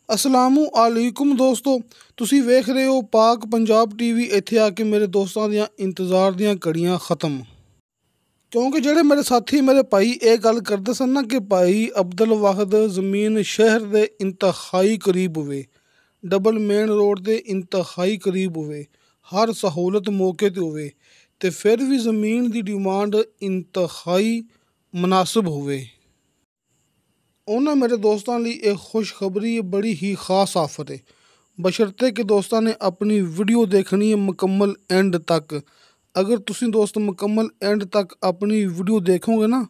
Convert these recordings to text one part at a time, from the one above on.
ਅਸਲਾਮੁ ਅਲੈਕੁਮ ਦੋਸਤੋ, ਤੁਸੀਂ ਵੇਖ ਰਹੇ ਹੋ ਪਾਕ ਪੰਜਾਬ ਟੀਵੀ। ਇੱਥੇ ਆ ਕੇ ਮੇਰੇ ਦੋਸਤਾਂ ਦੀਆਂ ਇੰਤਜ਼ਾਰ ਦੀਆਂ ਘੜੀਆਂ ਖ਼ਤਮ, ਕਿਉਂਕਿ ਜਿਹੜੇ ਮੇਰੇ ਸਾਥੀ ਮੇਰੇ ਭਾਈ ਇਹ ਗੱਲ ਕਰਦੇ ਸਨ ਨਾ ਕਿ ਭਾਈ ਅਬਦੁਲ ਵਾਹਦ ਜ਼ਮੀਨ ਸ਼ਹਿਰ ਦੇ ਇੰਤਹਾਈ ਕਰੀਬ ਹੋਵੇ, ਡਬਲ ਮੇਨ ਰੋਡ ਦੇ ਇੰਤਹਾਈ ਕਰੀਬ ਹੋਵੇ, ਹਰ ਸਹੂਲਤ ਮੌਕੇ 'ਤੇ ਹੋਵੇ, ਅਤੇ ਫਿਰ ਵੀ ਜ਼ਮੀਨ ਦੀ ਡਿਮਾਂਡ ਇੰਤਹਾਈ ਮੁਨਾਸਬ ਹੋਵੇ। ਉਹਨਾਂ ਮੇਰੇ ਦੋਸਤਾਂ ਲਈ ਇਹ ਖੁਸ਼ਖਬਰੀ ਬੜੀ ਹੀ ਖਾਸ ਆਫਰ ਹੈ, ਬਸ਼ਰਤੇ ਕਿ ਦੋਸਤਾਂ ਨੇ ਆਪਣੀ ਵੀਡੀਓ ਦੇਖਣੀ ਹੈ ਮੁਕੰਮਲ ਐਂਡ ਤੱਕ। ਅਗਰ ਤੁਸੀਂ ਦੋਸਤ ਮੁਕੰਮਲ ਐਂਡ ਤੱਕ ਆਪਣੀ ਵੀਡੀਓ ਦੇਖੋਗੇ ਨਾ,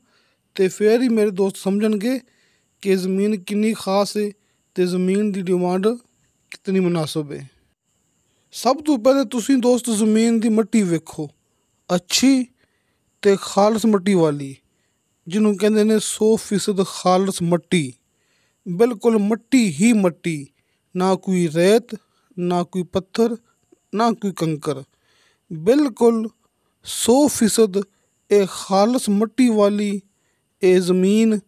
ਤੇ ਫਿਰ ਹੀ ਮੇਰੇ ਦੋਸਤ ਸਮਝਣਗੇ ਕਿ ਜ਼ਮੀਨ ਕਿੰਨੀ ਖਾਸ ਹੈ ਅਤੇ ਜ਼ਮੀਨ ਦੀ ਡਿਮਾਂਡ ਕਿਤਨੀ ਮੁਨਾਸਬ ਹੈ। ਸਭ ਤੋਂ ਪਹਿਲੇ ਤੁਸੀਂ ਦੋਸਤ ਜ਼ਮੀਨ ਦੀ ਮਿੱਟੀ ਵੇਖੋ, ਅੱਛੀ ਅਤੇ ਖਾਲਸ ਮਿੱਟੀ ਵਾਲੀ, ਜਿਹਨੂੰ ਕਹਿੰਦੇ ਨੇ 100% ਖਾਲਸ ਮਿੱਟੀ, ਬਿਲਕੁਲ ਮਿੱਟੀ ਹੀ ਮਿੱਟੀ, ਨਾ ਕੋਈ ਰੇਤ, ਨਾ ਕੋਈ ਪੱਥਰ, ਨਾ ਕੋਈ ਕੰਕਰ, ਬਿਲਕੁਲ 100% ਇਹ ਖਾਲਸ ਮਿੱਟੀ ਵਾਲੀ ਇਹ ਜ਼ਮੀਨ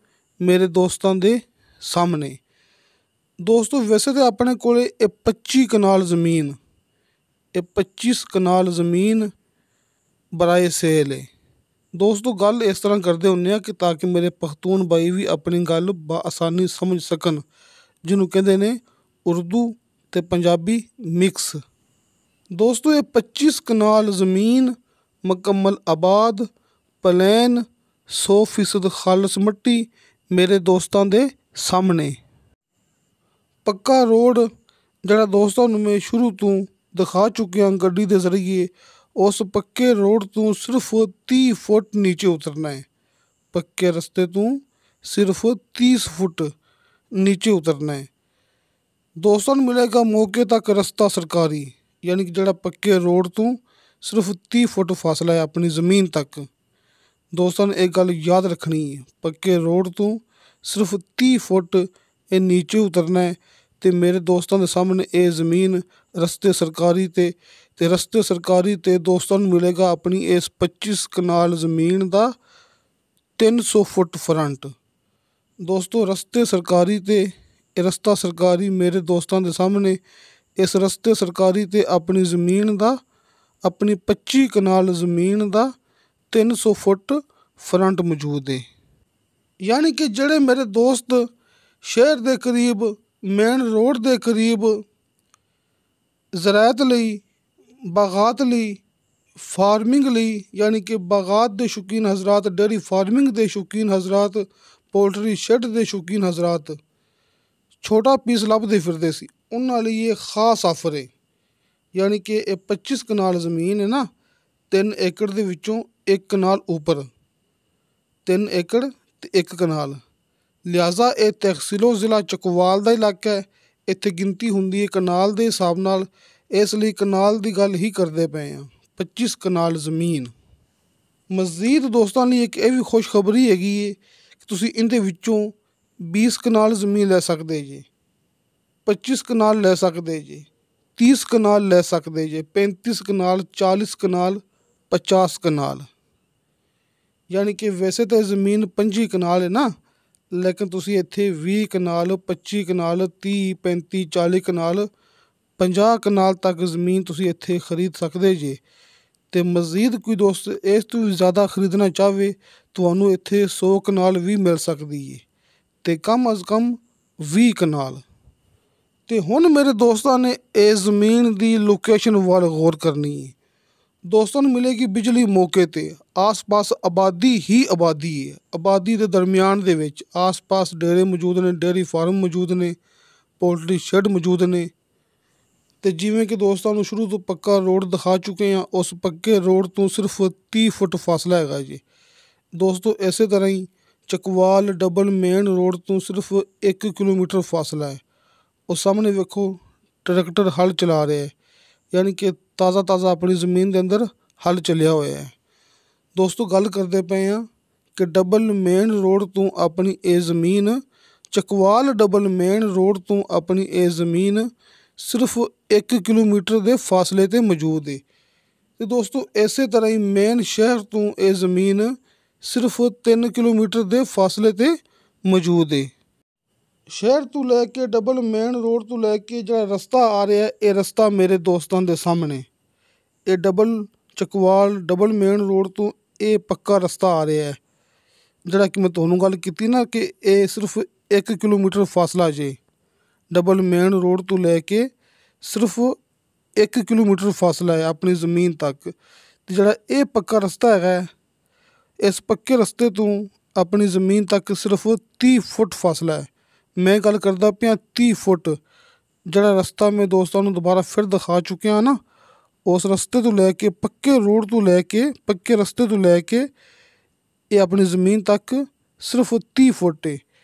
ਮੇਰੇ ਦੋਸਤਾਂ ਦੇ ਸਾਹਮਣੇ। ਦੋਸਤੋ ਵੈਸੇ ਤਾਂ ਆਪਣੇ ਕੋਲ ਇਹ 25 ਕਨਾਲ ਜ਼ਮੀਨ, ਇਹ 25 ਕਨਾਲ ਜ਼ਮੀਨ ਬਰਾਏ ਸੇਲ ਹੈ। ਦੋਸਤੋ ਗੱਲ ਇਸ ਤਰ੍ਹਾਂ ਕਰਦੇ ਹੁੰਦੇ ਆ ਕਿ ਤਾਂ ਕਿ ਮੇਰੇ ਪਖਤੂਨ ਭਾਈ ਵੀ ਆਪਣੀ ਗੱਲ ਆਸਾਨੀ ਸਮਝ ਸਕਣ, ਜਿਹਨੂੰ ਕਹਿੰਦੇ ਨੇ ਉਰਦੂ ਅਤੇ ਪੰਜਾਬੀ ਮਿਕਸ। ਦੋਸਤੋ ਇਹ 25 ਕਨਾਲ ਜ਼ਮੀਨ ਮੁਕੰਮਲ ਆਬਾਦ, ਪਲੇਨ, 100% ਖਾਲਸ ਮਿੱਟੀ ਮੇਰੇ ਦੋਸਤਾਂ ਦੇ ਸਾਹਮਣੇ। ਪੱਕਾ ਰੋਡ ਜਿਹੜਾ ਦੋਸਤਾਂ ਨੂੰ ਮੈਂ ਸ਼ੁਰੂ ਤੋਂ ਦਿਖਾ ਚੁੱਕਿਆ ਗੱਡੀ ਦੇ ਜ਼ਰੀਏ, ਉਸ ਪੱਕੇ ਰੋਡ ਤੋਂ ਸਿਰਫ 30 ਫੁੱਟ ਨੀਚੇ ਉਤਰਨਾ ਹੈ। ਪੱਕੇ ਰਸਤੇ ਤੋਂ ਸਿਰਫ 30 ਫੁੱਟ ਨੀਚੇ ਉਤਰਨਾ ਹੈ। ਦੋਸਤਾਂ ਨੂੰ ਮਿਲੇਗਾ ਮੌਕੇ ਤੱਕ ਰਸਤਾ ਸਰਕਾਰੀ, ਯਾਨੀ ਕਿ ਜਿਹੜਾ ਪੱਕੇ ਰੋਡ ਤੋਂ ਸਿਰਫ 30 ਫੁੱਟ ਫਾਸਲਾ ਹੈ ਆਪਣੀ ਜ਼ਮੀਨ ਤੱਕ। ਦੋਸਤਾਂ ਨੇ ਇਹ ਗੱਲ ਯਾਦ ਰੱਖਣੀ ਹੈ, ਪੱਕੇ ਰੋਡ ਤੋਂ ਸਿਰਫ 30 ਫੁੱਟ ਇਹ ਨੀਚੇ ਉਤਰਨਾ ਹੈ ਅਤੇ ਮੇਰੇ ਦੋਸਤਾਂ ਦੇ ਸਾਹਮਣੇ ਇਹ ਜ਼ਮੀਨ ਰਸਤੇ ਸਰਕਾਰੀ 'ਤੇ ਰਸਤੇ ਸਰਕਾਰੀ 'ਤੇ ਦੋਸਤਾਂ ਨੂੰ ਮਿਲੇਗਾ ਆਪਣੀ ਇਸ 25 ਕਨਾਲ ਜ਼ਮੀਨ ਦਾ 300 ਫੁੱਟ ਫਰੰਟ। ਦੋਸਤੋ ਰਸਤੇ ਸਰਕਾਰੀ 'ਤੇ ਇਹ ਰਸਤਾ ਸਰਕਾਰੀ ਮੇਰੇ ਦੋਸਤਾਂ ਦੇ ਸਾਹਮਣੇ, ਇਸ ਰਸਤੇ ਸਰਕਾਰੀ 'ਤੇ ਆਪਣੀ ਜ਼ਮੀਨ ਦਾ, ਆਪਣੀ 25 ਕਨਾਲ ਜ਼ਮੀਨ ਦਾ 300 ਫੁੱਟ ਫਰੰਟ ਮੌਜੂਦ ਹੈ। ਯਾਨੀ ਕਿ ਜਿਹੜੇ ਮੇਰੇ ਦੋਸਤ ਸ਼ਹਿਰ ਦੇ ਕਰੀਬ, ਮੇਨ ਰੋਡ ਦੇ ਕਰੀਬ ਜ਼ਰਾਅਤ ਲਈ, ਬਾਗਾਤ ਲਈ, ਫਾਰਮਿੰਗ ਲਈ, ਯਾਨੀ ਕਿ ਬਾਗਾਤ ਦੇ ਸ਼ੌਕੀਨ ਹਜ਼ਰਾਤ, ਡੇਅਰੀ ਫਾਰਮਿੰਗ ਦੇ ਸ਼ੌਕੀਨ ਹਜ਼ਰਾਤ, ਪੋਲਟਰੀ ਸ਼ੈੱਡ ਦੇ ਸ਼ੌਕੀਨ ਹਜ਼ਰਾਤ ਛੋਟਾ ਪੀਸ ਲੱਭਦੇ ਫਿਰਦੇ ਸੀ, ਉਹਨਾਂ ਲਈ ਇਹ ਖਾਸ ਆਫਰ ਹੈ। ਯਾਨੀ ਕਿ ਇਹ 25 ਕਨਾਲ ਜ਼ਮੀਨ ਹੈ ਨਾ, 3 ਏਕੜ ਦੇ ਵਿੱਚੋਂ 1 ਕਨਾਲ ਉੱਪਰ, 3 ਏਕੜ ਅਤੇ 1 ਕਨਾਲ, ਲਿਹਾਜ਼ਾ ਇਹ ਤਹਿਸੀਲੋ ਜ਼ਿਲ੍ਹਾ ਚਕਵਾਲ ਦਾ ਇਲਾਕਾ ਹੈ। ਇੱਥੇ ਗਿਣਤੀ ਹੁੰਦੀ ਹੈ ਕਨਾਲ ਦੇ ਹਿਸਾਬ ਨਾਲ, ਇਸ ਲਈ ਕਨਾਲ ਦੀ ਗੱਲ ਹੀ ਕਰਦੇ ਪਏ ਹਾਂ। 25 ਕਨਾਲ ਜ਼ਮੀਨ। ਮਜ਼ੀਦ ਦੋਸਤਾਂ ਲਈ ਇੱਕ ਇਹ ਵੀ ਖੁਸ਼ਖਬਰੀ ਹੈਗੀ ਹੈ ਕਿ ਤੁਸੀਂ ਇਹਦੇ ਵਿੱਚੋਂ 20 ਕਨਾਲ ਜ਼ਮੀਨ ਲੈ ਸਕਦੇ ਜੇ, 25 ਕਨਾਲ ਲੈ ਸਕਦੇ ਜੇ, 30 ਕਨਾਲ ਲੈ ਸਕਦੇ ਜੇ, 35 ਕਨਾਲ, 40 ਕਨਾਲ, 50 ਕਨਾਲ। ਯਾਨੀ ਕਿ ਵੈਸੇ ਤਾਂ ਜ਼ਮੀਨ 25 ਕਨਾਲ ਹੈ ਨਾ, ਲੇਕਿਨ ਤੁਸੀਂ ਇੱਥੇ 20 ਕਨਾਲ, 25 ਕਨਾਲ, 30, 35, 40 ਕਨਾਲ, 50 ਕਨਾਲ ਤੱਕ ਜ਼ਮੀਨ ਤੁਸੀਂ ਇੱਥੇ ਖਰੀਦ ਸਕਦੇ ਜੇ। ਅਤੇ ਮਜ਼ੀਦ ਕੋਈ ਦੋਸਤ ਇਸ ਤੋਂ ਵੀ ਜ਼ਿਆਦਾ ਖਰੀਦਣਾ ਚਾਹਵੇ, ਤੁਹਾਨੂੰ ਇੱਥੇ 100 ਕਨਾਲ ਵੀ ਮਿਲ ਸਕਦੀ ਹੈ, ਅਤੇ ਕਮ ਅਜ਼ ਕਮ 20 ਕਨਾਲ। ਅਤੇ ਹੁਣ ਮੇਰੇ ਦੋਸਤਾਂ ਨੇ ਇਹ ਜ਼ਮੀਨ ਦੀ ਲੋਕੇਸ਼ਨ ਵੱਲ ਗੌਰ ਕਰਨੀ ਹੈ। ਦੋਸਤਾਂ ਨੂੰ ਮਿਲੇਗੀ ਬਿਜਲੀ ਮੌਕੇ 'ਤੇ, ਆਸ ਪਾਸ ਆਬਾਦੀ ਹੀ ਆਬਾਦੀ ਹੈ, ਆਬਾਦੀ ਦੇ ਦਰਮਿਆਨ ਦੇ ਵਿੱਚ ਆਸ ਪਾਸ ਡੇਰੇ ਮੌਜੂਦ ਨੇ, ਡੇਅਰੀ ਫਾਰਮ ਮੌਜੂਦ ਨੇ, ਪੋਲਟਰੀ ਸ਼ੈੱਡ ਮੌਜੂਦ ਨੇ। ਅਤੇ ਜਿਵੇਂ ਕਿ ਦੋਸਤਾਂ ਨੂੰ ਸ਼ੁਰੂ ਤੋਂ ਪੱਕਾ ਰੋਡ ਦਿਖਾ ਚੁੱਕੇ ਹਾਂ, ਉਸ ਪੱਕੇ ਰੋਡ ਤੋਂ ਸਿਰਫ 30 ਫੁੱਟ ਫਾਸਲਾ ਹੈਗਾ ਜੀ। ਦੋਸਤੋ ਇਸੇ ਤਰ੍ਹਾਂ ਹੀ ਚਕਵਾਲ ਡਬਲ ਮੇਨ ਰੋਡ ਤੋਂ ਸਿਰਫ 1 ਕਿਲੋਮੀਟਰ ਫਾਸਲਾ ਹੈ। ਉਹ ਸਾਹਮਣੇ ਵੇਖੋ ਟਰੈਕਟਰ ਹਲ ਚਲਾ ਰਿਹਾ ਹੈ, ਯਾਨੀ ਕਿ ਤਾਜ਼ਾ ਤਾਜ਼ਾ ਆਪਣੀ ਜ਼ਮੀਨ ਦੇ ਅੰਦਰ ਹਲ ਚੱਲਿਆ ਹੋਇਆ ਹੈ। ਦੋਸਤੋ ਗੱਲ ਕਰਦੇ ਪਏ ਹਾਂ ਕਿ ਡਬਲ ਮੇਨ ਰੋਡ ਤੋਂ ਆਪਣੀ ਇਹ ਜ਼ਮੀਨ, ਚਕਵਾਲ ਡਬਲ ਮੇਨ ਰੋਡ ਤੋਂ ਆਪਣੀ ਇਹ ਜ਼ਮੀਨ ਸਿਰਫ 1 ਕਿਲੋਮੀਟਰ ਦੇ ਫਾਸਲੇ 'ਤੇ ਮੌਜੂਦ ਹੈ। ਅਤੇ ਦੋਸਤੋ ਇਸੇ ਤਰ੍ਹਾਂ ਹੀ ਮੇਨ ਸ਼ਹਿਰ ਤੋਂ ਇਹ ਜ਼ਮੀਨ ਸਿਰਫ 3 ਕਿਲੋਮੀਟਰ ਦੇ ਫਾਸਲੇ 'ਤੇ ਮੌਜੂਦ ਹੈ। ਸ਼ਹਿਰ ਤੋਂ ਲੈ ਕੇ ਡਬਲ ਮੇਨ ਰੋਡ ਤੋਂ ਲੈ ਕੇ ਜਿਹੜਾ ਰਸਤਾ ਆ ਰਿਹਾ ਇਹ ਰਸਤਾ ਮੇਰੇ ਦੋਸਤਾਂ ਦੇ ਸਾਹਮਣੇ ਇਹ double Chakwal double main road ਤੋਂ ਇਹ ਪੱਕਾ ਰਸਤਾ ਆ ਰਿਹਾ ਹੈ। ਜਿਹੜਾ ਕਿ ਮੈਂ ਤੁਹਾਨੂੰ ਗੱਲ ਕੀਤੀ ਨਾ ਕਿ ਇਹ ਸਿਰਫ 1 ਕਿਲੋਮੀਟਰ ਫਾਸਲਾ ਜੇ ਡਬਲ ਮੇਨ ਰੋਡ ਤੋਂ ਲੈ ਕੇ ਸਿਰਫ 1 ਕਿਲੋਮੀਟਰ ਫਾਸਲਾ ਹੈ ਆਪਣੀ ਜ਼ਮੀਨ ਤੱਕ। ਅਤੇ ਜਿਹੜਾ ਇਹ ਪੱਕਾ ਰਸਤਾ ਹੈਗਾ ਇਸ ਪੱਕੇ ਰਸਤੇ ਤੋਂ ਆਪਣੀ ਜ਼ਮੀਨ ਤੱਕ ਸਿਰਫ 30 ਫੁੱਟ ਫਾਸਲਾ ਹੈ। ਮੈਂ ਗੱਲ ਕਰਦਾ ਪਿਆ 30 ਫੁੱਟ। ਜਿਹੜਾ ਰਸਤਾ ਮੈਂ ਦੋਸਤਾਂ ਨੂੰ ਦੁਬਾਰਾ ਫਿਰ ਦਿਖਾ ਚੁੱਕਿਆ ਹਾਂ ਨਾ ਉਸ ਰਸਤੇ ਤੋਂ ਲੈ ਕੇ ਪੱਕੇ ਰੋਡ ਤੋਂ ਲੈ ਕੇ ਪੱਕੇ ਰਸਤੇ ਤੋਂ ਲੈ ਕੇ ਇਹ ਆਪਣੀ ਜ਼ਮੀਨ ਤੱਕ ਸਿਰਫ 30 ਫੁੱਟ ਹੈ।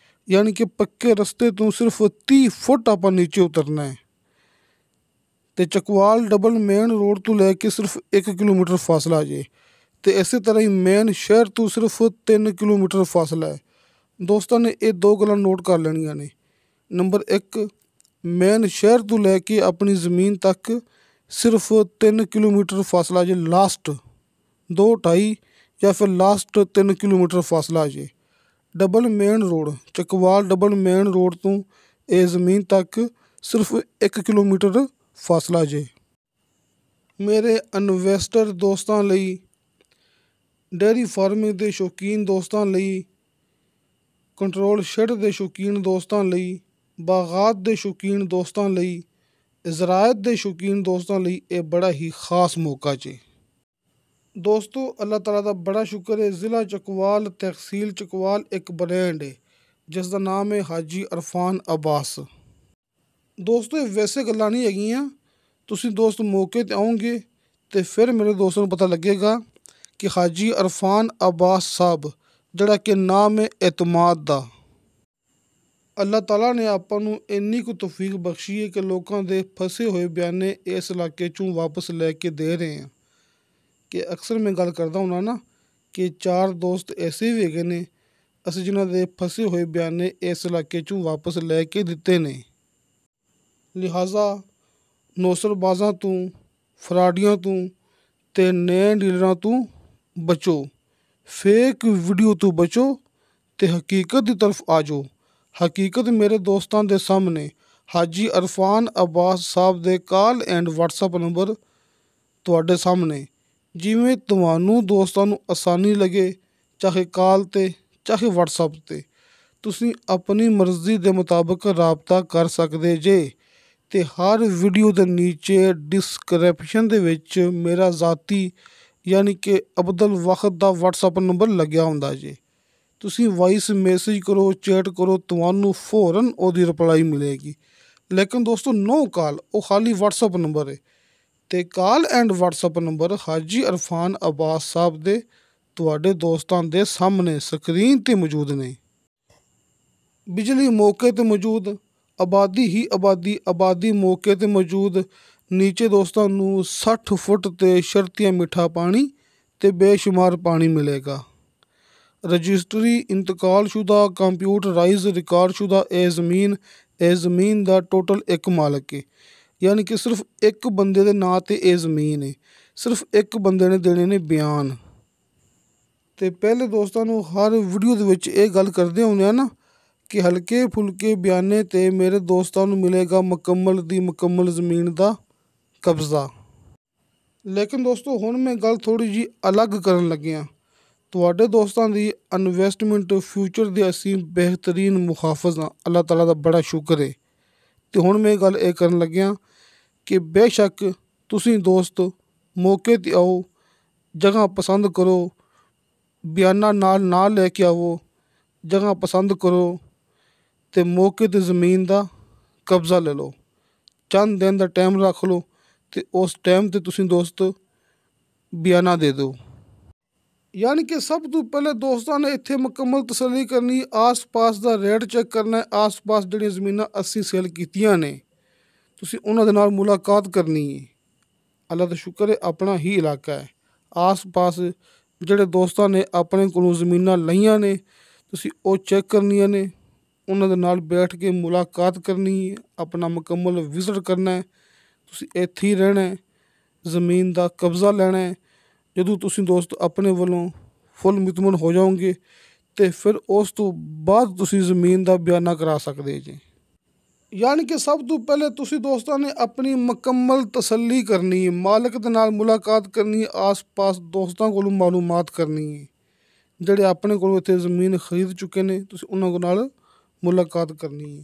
ਯਾਨੀ ਕਿ ਪੱਕੇ ਰਸਤੇ ਤੋਂ ਸਿਰਫ 30 ਫੁੱਟ ਆਪਾਂ ਨੀਚੇ ਉਤਰਨਾ ਹੈ। ਅਤੇ ਚਕਵਾਲ ਡਬਲ ਮੇਨ ਰੋਡ ਤੋਂ ਲੈ ਕੇ ਸਿਰਫ 1 ਕਿਲੋਮੀਟਰ ਫਾਸਲਾ ਜੇ ਅਤੇ ਇਸੇ ਤਰ੍ਹਾਂ ਹੀ ਮੇਨ ਸ਼ਹਿਰ ਤੋਂ ਸਿਰਫ 3 ਕਿਲੋਮੀਟਰ ਫਾਸਲਾ ਹੈ। ਦੋਸਤਾਂ ਨੇ ਇਹ 2 ਗੱਲਾਂ ਨੋਟ ਕਰ ਲੈਣੀਆਂ ਨੇ। ਨੰਬਰ 1 ਮੇਨ ਸ਼ਹਿਰ ਤੋਂ ਲੈ ਕੇ ਆਪਣੀ ਜ਼ਮੀਨ ਤੱਕ ਸਿਰਫ 3 ਕਿਲੋਮੀਟਰ ਫਾਸਲਾ ਜੇ ਲਾਸਟ 2-2.5 ਜਾਂ ਫਿਰ ਲਾਸਟ 3 ਕਿਲੋਮੀਟਰ ਫਾਸਲਾ ਜੇ double main road Chakwal double main road ਤੋਂ ਇਹ ਜ਼ਮੀਨ ਤੱਕ ਸਿਰਫ 1 ਕਿਲੋਮੀਟਰ ਫਾਸਲਾ ਜੇ। ਮੇਰੇ ਇਨਵੈਸਟਰ ਦੋਸਤਾਂ ਲਈ ਡੇਅਰੀ ਫਾਰਮਿੰਗ ਦੇ ਸ਼ੌਕੀਨ ਦੋਸਤਾਂ ਲਈ ਕੰਟਰੋਲ ਸ਼ੈੱਡ ਦੇ ਸ਼ੌਕੀਨ ਦੋਸਤਾਂ ਲਈ ਬਾਗਾਤ ਦੇ ਸ਼ੌਕੀਨ ਦੋਸਤਾਂ ਲਈ ਜ਼ਰਾਅਤ ਦੇ ਸ਼ੌਕੀਨ ਦੋਸਤਾਂ ਲਈ ਇਹ ਬੜਾ ਹੀ ਖਾਸ ਮੌਕਾ ਜੇ। ਦੋਸਤੋ ਅੱਲਾਹ ਤਾਲਾ ਦਾ ਬੜਾ ਸ਼ੁਕਰ ਹੈ ਜ਼ਿਲ੍ਹਾ ਚਕਵਾਲ ਤਹਿਸੀਲ ਚਕਵਾਲ ਇੱਕ ਬ੍ਰਾਂਡ ਹੈ ਜਿਸ ਦਾ ਨਾਮ ਹੈ ਹਾਜੀ ਅਰਫਾਨ ਅਬਾਸ। ਦੋਸਤੋ ਇਹ ਵੈਸੇ ਗੱਲਾਂ ਨਹੀਂ ਹੈਗੀਆਂ। ਤੁਸੀਂ ਦੋਸਤ ਮੌਕੇ 'ਤੇ ਆਓਗੇ ਅਤੇ ਫਿਰ ਮੇਰੇ ਦੋਸਤਾਂ ਨੂੰ ਪਤਾ ਲੱਗੇਗਾ ਕਿ ਹਾਜੀ ਅਰਫਾਨ ਅਬਾਸ ਸਾਹਿਬ ਜਿਹੜਾ ਕਿ ਨਾਮ ਹੈ ਇਤਮਾਦ ਦਾ। ਅੱਲਾਹ ਤਾਲਾ ਨੇ ਆਪਾਂ ਨੂੰ ਇੰਨੀ ਕੁ ਤੌਫੀਕ ਬਖਸ਼ੀ ਹੈ ਕਿ ਲੋਕਾਂ ਦੇ ਫਸੇ ਹੋਏ ਬਿਆਨੇ ਇਸ ਇਲਾਕੇ 'ਚੋਂ ਵਾਪਸ ਲੈ ਕੇ ਦੇ ਰਹੇ ਹਾਂ। ਕਿ ਅਕਸਰ ਮੈਂ ਗੱਲ ਕਰਦਾ ਹੁੰਦਾ ਨਾ ਕਿ 4 ਦੋਸਤ ਐਸੇ ਵੀ ਹੈਗੇ ਨੇ ਅਸੀਂ ਜਿਨ੍ਹਾਂ ਦੇ ਫਸੇ ਹੋਏ ਬਿਆਨੇ ਇਸ ਇਲਾਕੇ 'ਚੋਂ ਵਾਪਸ ਲੈ ਕੇ ਦਿੱਤੇ ਨੇ। ਲਿਹਾਜ਼ਾ ਨੌਸਰਬਾਜ਼ਾਂ ਤੋਂ ਫਰਾਡੀਆਂ ਤੋਂ ਅਤੇ ਨਏ ਡੀਲਰਾਂ ਤੋਂ ਬਚੋ, ਫੇਕ ਵੀਡੀਓ ਤੋਂ ਬਚੋ ਅਤੇ ਹਕੀਕਤ ਦੀ ਤਰਫ ਆ ਜਾਓ। ਹਕੀਕਤ ਮੇਰੇ ਦੋਸਤਾਂ ਦੇ ਸਾਹਮਣੇ ਹਾਜੀ ਅਰਫਾਨ ਅਬਾਸ ਸਾਹਿਬ ਦੇ ਕਾਲ ਐਂਡ ਵਟਸਐਪ ਨੰਬਰ ਤੁਹਾਡੇ ਸਾਹਮਣੇ। ਜਿਵੇਂ ਤੁਹਾਨੂੰ ਦੋਸਤਾਂ ਨੂੰ ਆਸਾਨੀ ਲੱਗੇ ਚਾਹੇ ਕਾਲ 'ਤੇ ਚਾਹੇ ਵਟਸਐਪ 'ਤੇ ਤੁਸੀਂ ਆਪਣੀ ਮਰਜ਼ੀ ਦੇ ਮੁਤਾਬਕ ਰਾਬਤਾ ਕਰ ਸਕਦੇ ਜੇ। ਅਤੇ ਹਰ ਵੀਡੀਓ ਦੇ ਨੀਚੇ ਡਿਸਕ੍ਰਿਪਸ਼ਨ ਦੇ ਵਿੱਚ ਮੇਰਾ ਜ਼ਾਤੀ ਯਾਨੀ ਕਿ ਅਬਦੁਲ ਵਾਹਿਦ ਦਾ ਵਟਸਐਪ ਨੰਬਰ ਲੱਗਿਆ ਹੁੰਦਾ ਜੇ। ਤੁਸੀਂ ਵਾਇਸ ਮੈਸੇਜ ਕਰੋ ਚੈਟ ਕਰੋ ਤੁਹਾਨੂੰ ਫੌਰਨ ਉਹਦੀ ਰਿਪਲਾਈ ਮਿਲੇਗੀ। ਲੇਕਿਨ ਦੋਸਤੋ ਨੋ ਕਾਲ ਉਹ ਖਾਲੀ ਵਟਸਐਪ ਨੰਬਰ ਹੈ ਅਤੇ ਕਾਲ ਐਂਡ ਵਟਸਐਪ ਨੰਬਰ ਹਾਜੀ ਅਰਫਾਨ ਅਬਾਸ ਸਾਹਿਬ ਦੇ ਤੁਹਾਡੇ ਦੋਸਤਾਂ ਦੇ ਸਾਹਮਣੇ ਸਕਰੀਨ 'ਤੇ ਮੌਜੂਦ ਨੇ। ਬਿਜਲੀ ਮੌਕੇ 'ਤੇ ਮੌਜੂਦ, ਆਬਾਦੀ ਹੀ ਆਬਾਦੀ ਮੌਕੇ 'ਤੇ ਮੌਜੂਦ। ਨੀਚੇ ਦੋਸਤਾਂ ਨੂੰ 60 ਫੁੱਟ 'ਤੇ ਸ਼ਰਤੀਆ ਮਿੱਠਾ ਪਾਣੀ ਅਤੇ ਬੇਸ਼ੁਮਾਰ ਪਾਣੀ ਮਿਲੇਗਾ। ਰਜਿਸਟਰੀ ਇੰਤਕਾਲਸ਼ੁਦਾ ਕੰਪਿਊਟਰਾਈਜ਼ ਰਿਕਾਰਡਸ਼ੁਦਾ ਇਹ ਜ਼ਮੀਨ ਦਾ ਟੋਟਲ ਇੱਕ ਮਾਲਕ ਹੈ। ਯਾਨੀ ਕਿ ਸਿਰਫ ਇੱਕ ਬੰਦੇ ਦੇ ਨਾਂ 'ਤੇ ਇਹ ਜ਼ਮੀਨ ਹੈ। ਸਿਰਫ ਇੱਕ ਬੰਦੇ ਨੇ ਦੇਣੇ ਨੇ ਬਿਆਨ। ਅਤੇ ਪਹਿਲੇ ਦੋਸਤਾਂ ਨੂੰ ਹਰ ਵੀਡੀਓ ਦੇ ਵਿੱਚ ਇਹ ਗੱਲ ਕਰਦੇ ਹੁੰਦੇ ਆ ਨਾ ਕਿ ਹਲਕੇ ਫੁਲਕੇ ਬਿਆਨੇ 'ਤੇ ਮੇਰੇ ਦੋਸਤਾਂ ਨੂੰ ਮਿਲੇਗਾ ਮੁਕੰਮਲ ਦੀ ਮੁਕੰਮਲ ਜ਼ਮੀਨ ਦਾ ਕਬਜ਼ਾ। ਲੇਕਿਨ ਦੋਸਤੋ ਹੁਣ ਮੈਂ ਗੱਲ ਥੋੜ੍ਹੀ ਜਿਹੀ ਅਲੱਗ ਕਰਨ ਲੱਗਿਆ। ਤੁਹਾਡੇ ਦੋਸਤਾਂ ਦੀ ਇਨਵੈਸਟਮੈਂਟ ਫਿਊਚਰ ਦੇ ਅਸੀਂ ਬਿਹਤਰੀਨ ਮੁਹਾਫਿਜ਼ ਹਾਂ। ਅੱਲਾਹ ਤਾਲਾ ਦਾ ਬੜਾ ਸ਼ੁਕਰ ਹੈ। ਅਤੇ ਹੁਣ ਮੈਂ ਗੱਲ ਇਹ ਕਰਨ ਲੱਗਿਆ ਕਿ ਬੇਸ਼ੱਕ ਤੁਸੀਂ ਦੋਸਤ ਮੌਕੇ 'ਤੇ ਆਓ, ਜਗ੍ਹਾ ਪਸੰਦ ਕਰੋ, ਬਿਆਨਾ ਨਾਲ ਲੈ ਕੇ ਆਵੋ, ਜਗ੍ਹਾ ਪਸੰਦ ਕਰੋ ਅਤੇ ਮੌਕੇ 'ਤੇ ਜ਼ਮੀਨ ਦਾ ਕਬਜ਼ਾ ਲੈ ਲਓ। ਚੰਦ ਦਿਨ ਦਾ ਟਾਈਮ ਰੱਖ ਲਓ ਅਤੇ ਉਸ ਟਾਈਮ 'ਤੇ ਤੁਸੀਂ ਦੋਸਤ ਬਿਆਨਾ ਦੇ ਦਿਓ। ਯਾਨੀ ਕਿ ਸਭ ਤੋਂ ਪਹਿਲੇ ਦੋਸਤਾਂ ਨੇ ਇੱਥੇ ਮੁਕੰਮਲ ਤਸੱਲੀ ਕਰਨੀ, ਆਸ ਪਾਸ ਦਾ ਰੇਟ ਚੈੱਕ ਕਰਨਾ। ਆਸ ਪਾਸ ਜਿਹੜੀਆਂ ਜ਼ਮੀਨਾਂ ਅਸੀਂ ਸੇਲ ਕੀਤੀਆਂ ਨੇ ਤੁਸੀਂ ਉਹਨਾਂ ਦੇ ਨਾਲ ਮੁਲਾਕਾਤ ਕਰਨੀ ਹੈ। ਅੱਲਾਹ ਦਾ ਸ਼ੁਕਰ ਹੈ ਆਪਣਾ ਹੀ ਇਲਾਕਾ ਹੈ। ਆਸ ਪਾਸ ਜਿਹੜੇ ਦੋਸਤਾਂ ਨੇ ਆਪਣੇ ਕੋਲੋਂ ਜ਼ਮੀਨਾਂ ਲਈਆਂ ਨੇ ਤੁਸੀਂ ਉਹ ਚੈੱਕ ਕਰਨੀਆਂ ਨੇ, ਉਹਨਾਂ ਦੇ ਨਾਲ ਬੈਠ ਕੇ ਮੁਲਾਕਾਤ ਕਰਨੀ ਹੈ, ਆਪਣਾ ਮੁਕੰਮਲ ਵਿਜ਼ਿਟ ਕਰਨਾ ਹੈ। ਤੁਸੀਂ ਇੱਥੇ ਹੀ ਰਹਿਣਾ ਹੈ, ਜ਼ਮੀਨ ਦਾ ਕਬਜ਼ਾ ਲੈਣਾ ਹੈ। ਜਦੋਂ ਤੁਸੀਂ ਦੋਸਤ ਆਪਣੇ ਵੱਲੋਂ ਫੁੱਲ ਮੁਤਮਨ ਹੋ ਜਾਓਗੇ ਤੇ ਫਿਰ ਉਸ ਤੋਂ ਬਾਅਦ ਤੁਸੀਂ ਜ਼ਮੀਨ ਦਾ ਬਿਆਨਾ ਕਰਾ ਸਕਦੇ ਜੀ। ਯਾਨੀ ਕਿ ਸਭ ਤੋਂ ਪਹਿਲੇ ਤੁਸੀਂ ਦੋਸਤਾਂ ਨੇ ਆਪਣੀ ਮੁਕੰਮਲ ਤਸੱਲੀ ਕਰਨੀ ਹੈ, ਮਾਲਕ ਦੇ ਨਾਲ ਮੁਲਾਕਾਤ ਕਰਨੀ ਹੈ, ਆਸ-ਪਾਸ ਦੋਸਤਾਂ ਕੋਲੋਂ ਮਾਲੂਮਾਤ ਕਰਨੀ ਹੈ, ਜਿਹੜੇ ਆਪਣੇ ਕੋਲੋਂ ਇੱਥੇ ਜ਼ਮੀਨ ਖਰੀਦ ਚੁੱਕੇ ਨੇ, ਤੁਸੀਂ ਉਹਨਾਂ ਕੋਲ ਨਾਲ ਮੁਲਾਕਾਤ ਕਰਨੀ ਹੈ।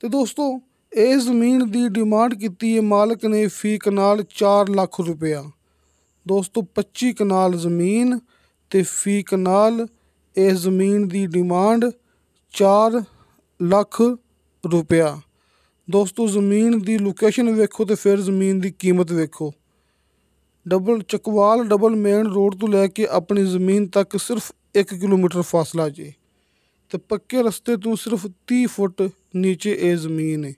ਤੇ ਦੋਸਤੋ, ਇਹ ਜ਼ਮੀਨ ਦੀ ਡਿਮਾਂਡ ਕੀਤੀ ਹੈ ਮਾਲਕ ਨੇ ਫੀ ਕਨਾਲ 4 ਲੱਖ ਰੁਪਇਆ। ਦੋਸਤੋ 25 ਕਨਾਲ ਜ਼ਮੀਨ ਤੇ ਫੀ ਕਨਾਲ ਇਸ ਜ਼ਮੀਨ ਦੀ ਡਿਮਾਂਡ 4 ਲੱਖ ਰੁਪਇਆ। ਦੋਸਤੋ ਜ਼ਮੀਨ ਦੀ ਲੋਕੇਸ਼ਨ ਵੇਖੋ ਤੇ ਫਿਰ ਜ਼ਮੀਨ ਦੀ ਕੀਮਤ ਵੇਖੋ। ਚਕਵਾਲ ਡਬਲ ਮੇਨ ਰੋਡ ਤੋਂ ਲੈ ਕੇ ਆਪਣੀ ਜ਼ਮੀਨ ਤੱਕ ਸਿਰਫ 1 ਕਿਲੋਮੀਟਰ ਫਾਸਲਾ ਜੇ, ਤੇ ਪੱਕੇ ਰਸਤੇ ਤੋਂ ਸਿਰਫ 30 ਫੁੱਟ ਨੀਚੇ ਇਹ ਜ਼ਮੀਨ ਹੈ,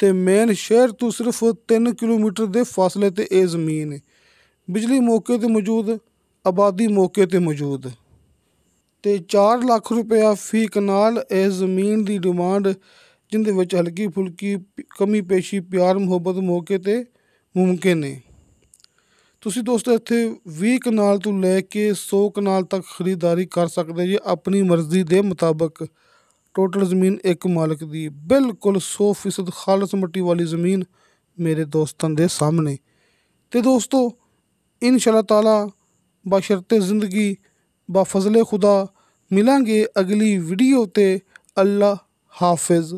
ਤੇ ਮੇਨ ਸ਼ਹਿਰ ਤੋਂ ਸਿਰਫ 3 ਕਿਲੋਮੀਟਰ ਦੇ ਫਾਸਲੇ ਤੇ ਇਹ ਜ਼ਮੀਨ ਹੈ। ਬਿਜਲੀ ਮੌਕੇ ਤੇ ਮੌਜੂਦ, ਆਬਾਦੀ ਮੌਕੇ ਤੇ ਮੌਜੂਦ, ਤੇ 4 ਲੱਖ ਰੁਪਇਆ ਫੀ ਕਨਾਲ ਇਸ ਜ਼ਮੀਨ ਦੀ ਡਿਮਾਂਡ, ਜਿਹਦੇ ਵਿੱਚ ਹਲਕੀ ਫੁਲਕੀ ਕਮੀ ਪੇਸ਼ੀ ਪਿਆਰ ਮੁਹੱਬਤ ਮੌਕੇ ਤੇ ਮੁਮਕਿਨ ਹੈ। ਤੁਸੀਂ ਦੋਸਤੋ ਇੱਥੇ 20 ਕਨਾਲ ਤੋਂ ਲੈ ਕੇ 100 ਕਨਾਲ ਤੱਕ ਖਰੀਦਦਾਰੀ ਕਰ ਸਕਦੇ ਜੀ, ਆਪਣੀ ਮਰਜ਼ੀ ਦੇ ਮੁਤਾਬਕ। ਟੋਟਲ ਜ਼ਮੀਨ ਇੱਕ ਮਾਲਕ ਦੀ, ਬਿਲਕੁਲ 100% ਖਾਲਸ ਮਿੱਟੀ ਵਾਲੀ ਜ਼ਮੀਨ ਮੇਰੇ ਦੋਸਤਾਂ ਦੇ ਸਾਹਮਣੇ। ਤੇ ਦੋਸਤੋ ਇਨਸ਼ਾ ਤਾਲਾ ਬਸ਼ਰਤੇ ਜ਼ਿੰਦਗੀ ਬਾ ਫਜ਼ਲੇ ਖੁਦਾ ਮਿਲਾਂਗੇ ਅਗਲੀ ਵੀਡੀਓ ਤੇ। ਅੱਲਾ ਹਾਫਿਜ਼।